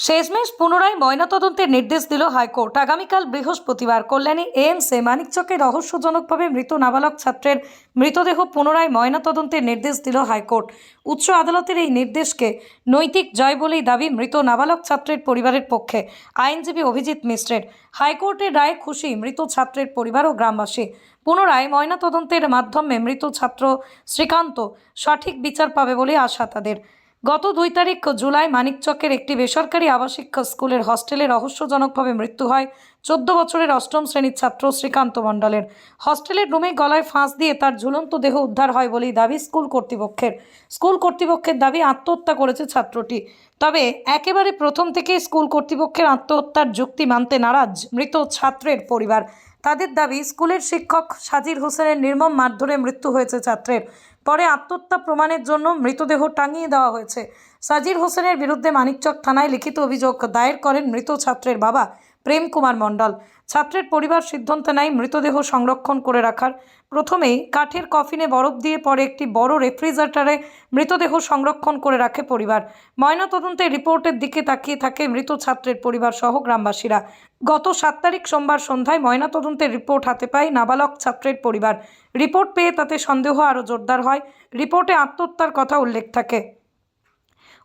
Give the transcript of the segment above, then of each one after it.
শেষমেশ পুনরায় ময়নাতদন্তের নির্দেশ দিল হাইকোর্ট। আগামীকাল বৃহস্পতিবার কল্যাণী এএমসে মানিকচকে রহস্যজনকভাবে মৃত নাবালক ছাত্রের মৃতদেহ পুনরায় ময়নাতদন্তের নির্দেশ দিল হাইকোর্ট। উচ্চ আদালতের এই নির্দেশকে নৈতিক জয় বলেই দাবি মৃত নাবালক ছাত্রের পরিবারের পক্ষে আইনজীবী অভিজিৎ মিশ্রের। হাইকোর্টের রায়ে খুশি মৃত ছাত্রের পরিবার ও গ্রামবাসী। পুনরায় ময়নাতদন্তের মাধ্যমে মৃত ছাত্র শ্রীকান্ত সঠিক বিচার পাবে বলে আশা তাদের। গত 2 তারিখ জুলাই মানিকচকের একটি বেসরকারি আবাসিক স্কুলের হস্টেলে রহস্যজনকভাবে মৃত্যু হয় 14 বছরের অষ্টম শ্রেণীর ছাত্র শ্রীকান্ত মণ্ডলের। হস্টেলের রুমে গলায় ফাঁস দিয়ে তার ঝুলন্ত দেহ উদ্ধার হয় বলেই দাবি স্কুল কর্তৃপক্ষের দাবি আত্মহত্যা করেছে ছাত্রটি। তবে একেবারে প্রথম থেকেই স্কুল কর্তৃপক্ষের আত্মহত্যার যুক্তি মানতে নারাজ মৃত ছাত্রের পরিবার। তাদের দাবি স্কুলের শিক্ষক সাজির হোসেনের নির্মম মারধরে মৃত্যু হয়েছে ছাত্রের। পরে আত্মহত্যা প্রমাণের জন্য মৃতদেহ টাঙিয়ে দেওয়া হয়েছে। সাজির হোসেনের বিরুদ্ধে মানিকচক থানায় লিখিত অভিযোগ দায়ের করেন মৃত ছাত্রের বাবা প্রেম কুমার মণ্ডল। ছাত্রের পরিবার সিদ্ধান্ত নেয় মৃতদেহ সংরক্ষণ করে রাখার। প্রথমেই কাঠের কফিনে বরফ দিয়ে পরে একটি বড় রেফ্রিজারেটরে মৃতদেহ সংরক্ষণ করে রাখে পরিবার। ময়নাতদন্তের রিপোর্টের দিকে তাকিয়ে থাকে মৃত ছাত্রের পরিবার সহ গ্রামবাসীরা। গত 7 তারিখ সোমবার সন্ধ্যায় ময়নাতদন্তের রিপোর্ট হাতে পায় নাবালক ছাত্রের পরিবার। রিপোর্ট পেয়ে তাতে সন্দেহ আরও জোরদার হয়। রিপোর্টে আত্মহত্যার কথা উল্লেখ থাকে।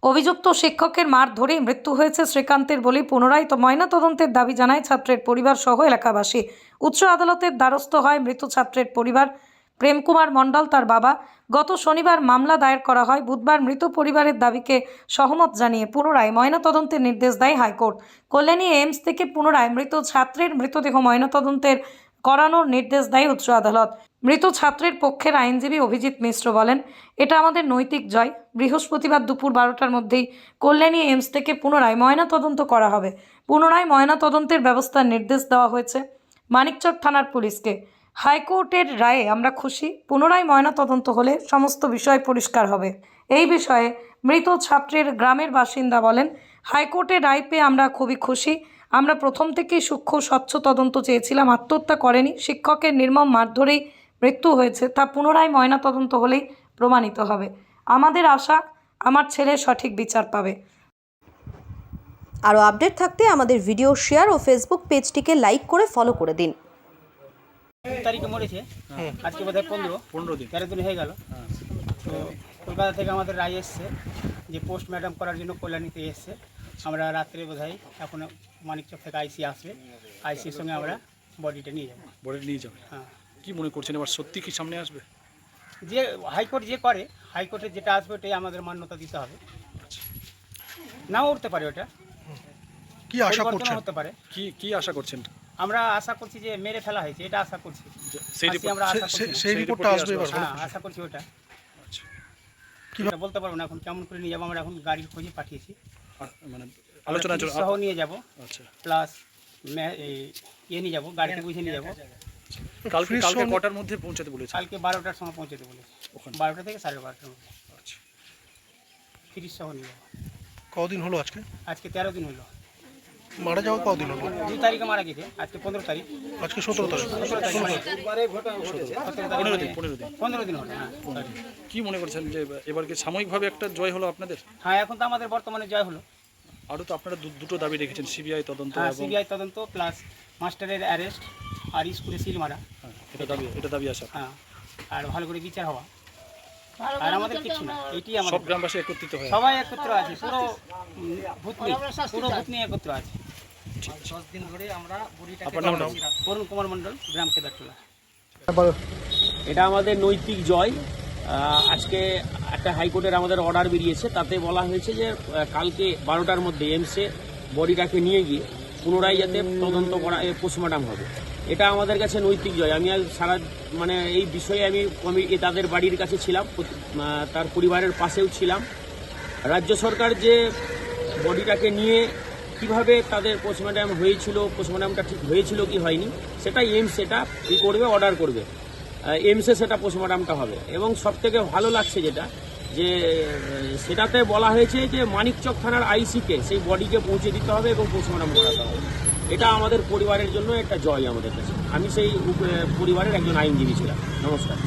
অভিযুক্ত শিক্ষকের মার ধরেই মৃত্যু হয়েছে শ্রীকান্তের বলে পুনরায় ময়নাতদন্তের দাবি জানায় ছাত্রের পরিবার সহ এলাকাবাসী। উচ্চ আদালতের দ্বারস্থ হয় মৃত ছাত্রের পরিবার। প্রেম কুমার মণ্ডল তার বাবা। গত শনিবার মামলা দায়ের করা হয়। বুধবার মৃত পরিবারের দাবিকে সহমত জানিয়ে পুনরায় ময়নাতদন্তের নির্দেশ দেয় হাইকোর্ট। কল্যাণী এইমস থেকে পুনরায় মৃত ছাত্রের মৃতদেহ ময়নাতদন্তের করানোর নির্দেশ দেয় উচ্চ আদালত। মৃত ছাত্রের পক্ষের আইনজীবী অভিজিৎ মিশ্র বলেন, এটা আমাদের নৈতিক জয়। বৃহস্পতিবার দুপুর 12টার মধ্যেই কল্যাণী এইমস থেকে পুনরায় ময়নাতদন্ত করা হবে। পুনরায় ময়নাতদন্তের ব্যবস্থার নির্দেশ দেওয়া হয়েছে মানিকচক থানার পুলিশকে। হাইকোর্টের রায়ে আমরা খুশি। পুনরায় ময়নাতদন্ত হলে সমস্ত বিষয় পরিষ্কার হবে। এই বিষয়ে মৃত ছাত্রের গ্রামের বাসিন্দা বলেন, হাইকোর্টের রায় পেয়ে আমরা খুবই খুশি। আমরা প্রথম থেকেই সূক্ষ্ম স্বচ্ছ তদন্ত চেয়েছিলাম। আত্মহত্যা করেনি, শিক্ষকের নির্মম মারধরেই মৃত্যু হয়েছে, তা পুনরায় ময়নাতদন্ত হলেই প্রমাণিত হবে। আমাদের আশা আমার ছেলে সঠিক বিচার পাবে। আরও আপডেট থাকতে আমাদের ভিডিও শেয়ার ও ফেসবুক পেজটিকে লাইক করে ফলো করে দিন। তারিখে মরেছে, আজকে বোধহয় 15 দিন 13 দিন হয়ে গেল। তো কলকাতা থেকে আমাদের রায় এসছে যে পোস্টমর্টম করার জন্য কল্যাণীতে এসছে। আমরা রাত্রে বোধহয় এখন মানিকচক থেকে আইসি আসবে, আইসির সঙ্গে আমরা বডিটা নিয়ে যাবো। হ্যাঁ, কি মনে করছেন এবার সত্যি কি সামনে আসবে? যে হাইকোর্ট যে করে, হাইকোর্টে যেটা আসবে ওটাই আমাদের মান্যতা দিতে হবে। নাও উঠতে পারে, ওটা কি আশা করছেন? হতে পারে। কি আশা করছেন? আমরা আশা করছি যে মেরে ফেলা হয়েছে, এটা আশা করছি। সেই রিপোর্টটা আসবে এবার? হ্যাঁ, আশা করছি ওটা। আচ্ছা, কি বলতে পারবো না এখন কেমন করে নিয়ে যাবো। আমরা এখন গাড়ির খোঁজে পাঠিয়েছি, মানে আলোচনা সহ নিয়ে যাবো। আচ্ছা, প্লাস নিয়ে যাবো, গাড়িতে বুঝে নিয়ে যাবো। কালকে কটার মধ্যে পৌঁছাতে বলেছে? কালকে 12টার সময় পৌঁছাতে বলেছে, 12টা থেকে 12:30টার মধ্যে। আচ্ছা, 30 সহ নিয়ে যাবো। কদিন হলো আজকে? আজকে 13 দিন হলো। মারা যাওয়া কদিন হলো? 2 তারিখে মারা গেছে, আজকে 15 তারিখ। আজকে 17 তারিখ। 15 দিন 15 দিন হলো। হ্যাঁ, কি মনে করছেন যে এবার কি সাময়িকভাবে একটা জয় হলো আপনাদের? হ্যাঁ, এখন তো আমাদের বর্তমানে জয় হলো। আরও তো আপনারা দুটো দাবি রেখেছেন, সিবিআই তদন্ত হ্যাঁ, এবং সিবিআই তদন্ত প্লাস মাস্টারের অ্যারেস্ট আর স্কুলে সিল মারা। এটা দাবি আসা। হ্যাঁ, আর ভালো করে বিচার হওয়া। আর আমাদের কিছু না, এইটাই আমাদের। সব গ্রামবাসী একত্রিত হয়ে সবাই একত্র আছে, পুরো ভূত নিয়ে একত্র আছে। 10 দিন ধরে আমরা অরুণ কুমার মণ্ডল, গ্রাম কেদারটোলা। এটা আমাদের নৈতিক জয়। আজকে একটা হাইকোর্টের আমাদের অর্ডার বেরিয়েছে, তাতে বলা হয়েছে যে কালকে 12টার মধ্যে এমসে বডিটাকে নিয়ে গিয়ে পুনরায় যাতে তদন্ত করা, পোস্টমর্টম হবে। এটা আমাদের কাছে নৈতিক জয়। আমি সারা এই বিষয়ে আমি তাদের বাড়ির কাছে ছিলাম, তার পরিবারের পাশেও ছিলাম। রাজ্য সরকার যে বডিটাকে নিয়ে কিভাবে তাদের পোস্টমর্টম হয়েছিল, পোস্টমর্টমটা ঠিক হয়েছিল কি হয়নি, সেটা এইমস সেটা করবে, অর্ডার করবে। এইমসে সেটা পোস্টমর্টমটা হবে। এবং সবথেকে ভালো লাগছে যেটা, যে সেটাতে বলা হয়েছে যে মানিকচক থানার আইসিকে সেই বডিকে পৌঁছে দিতে হবে এবং পোস্টমর্টম করাতে হবে। এটা আমাদের পরিবারের জন্য একটা জয় আমাদের কাছে। আমি সেই পরিবারের একজন আইনজীবী ছিলাম। নমস্কার।